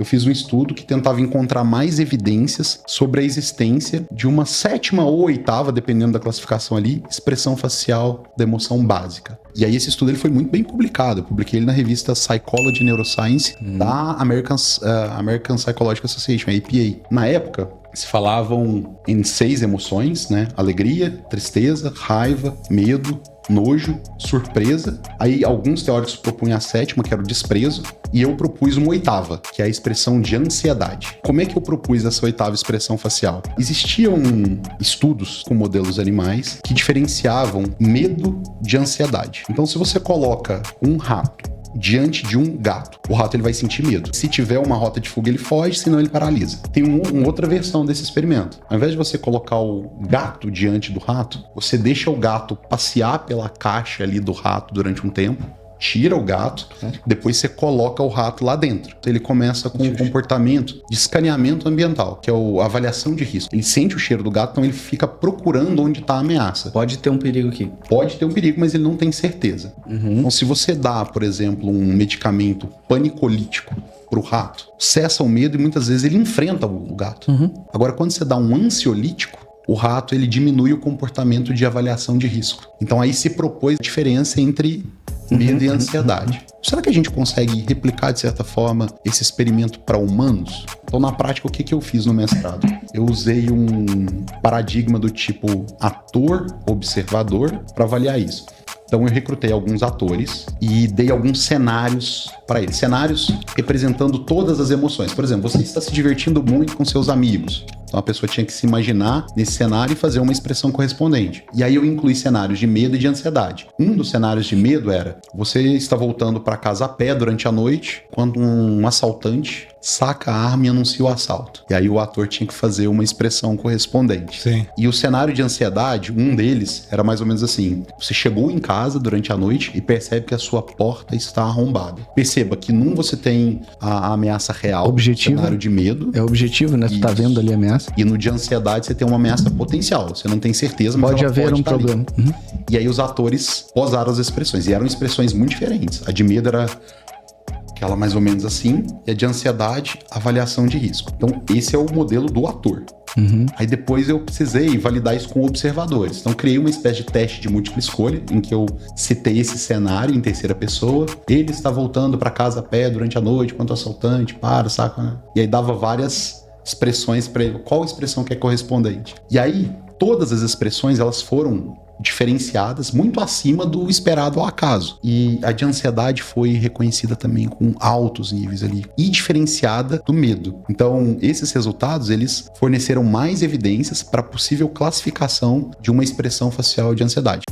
eu fiz um estudo que tentava encontrar mais evidências sobre a existência de uma 7ª ou 8ª, dependendo da classificação ali, expressão facial da emoção básica. E aí esse estudo ele foi muito bem publicado. Eu publiquei ele na revista Psychology Neuroscience da American Psychological Association, a APA. Na época, se falavam em 6 emoções, né? Alegria, tristeza, raiva, medo, nojo, surpresa. Aí alguns teóricos propunham a 7ª, que era o desprezo, e eu propus uma 8ª, que é a expressão de ansiedade. Como é que eu propus essa 8ª expressão facial? Existiam estudos com modelos animais que diferenciavam medo de ansiedade. Então, se você coloca um rato diante de um gato, o rato ele vai sentir medo. Se tiver uma rota de fuga, ele foge, senão ele paralisa. Tem uma outra versão desse experimento. Ao invés de você colocar o gato diante do rato, você deixa o gato passear pela caixa ali do rato durante um tempo, tira o gato, depois você coloca o rato lá dentro. Ele começa com um comportamento de escaneamento ambiental, que é a avaliação de risco. Ele sente o cheiro do gato, então ele fica procurando onde está a ameaça. Pode ter um perigo aqui. Pode ter um perigo, mas ele não tem certeza. Então, se você dá, por exemplo, um medicamento panicolítico para o rato, cessa o medo e muitas vezes ele enfrenta o gato. Agora, quando você dá um ansiolítico, o rato ele diminui o comportamento de avaliação de risco. Então aí se propôs a diferença entre medo e ansiedade. Será que a gente consegue replicar, de certa forma, esse experimento para humanos? Então, na prática, o que eu fiz no mestrado? Eu usei um paradigma do tipo ator-observador para avaliar isso. Então, eu recrutei alguns atores e dei alguns cenários para eles. Cenários representando todas as emoções. Por exemplo, você está se divertindo muito com seus amigos. Então, a pessoa tinha que se imaginar nesse cenário e fazer uma expressão correspondente. E aí eu incluí cenários de medo e de ansiedade. Um dos cenários de medo era: você está voltando para casa a pé durante a noite, quando um assaltante saca a arma e anuncia o assalto. E aí o ator tinha que fazer uma expressão correspondente. Sim. E o cenário de ansiedade, um deles, era mais ou menos assim: você chegou em casa durante a noite e percebe que a sua porta está arrombada. Perceba que num você tem a ameaça real, Objetivo. cenário de medo. É objetivo, né? Tu tá vendo ali a ameaça. E no de ansiedade você tem uma ameaça potencial. Você não tem certeza, mas Pode ela haver pode um estar ali. problema. E aí os atores posaram as expressões. E eram expressões muito diferentes. A de medo era aquela mais ou menos assim. E a de ansiedade, avaliação de risco. Então esse é o modelo do ator. Aí depois eu precisei validar isso com observadores. Então criei uma espécie de teste de múltipla escolha, em que eu citei esse cenário em terceira pessoa. Ele está voltando para casa a pé durante a noite, enquanto o assaltante saca? E aí dava várias expressões para ele, qual expressão que é correspondente. E aí, todas as expressões, elas foram diferenciadas muito acima do esperado ao acaso. E a de ansiedade foi reconhecida também com altos níveis ali, e diferenciada do medo. Então, esses resultados, eles forneceram mais evidências para a possível classificação de uma expressão facial de ansiedade.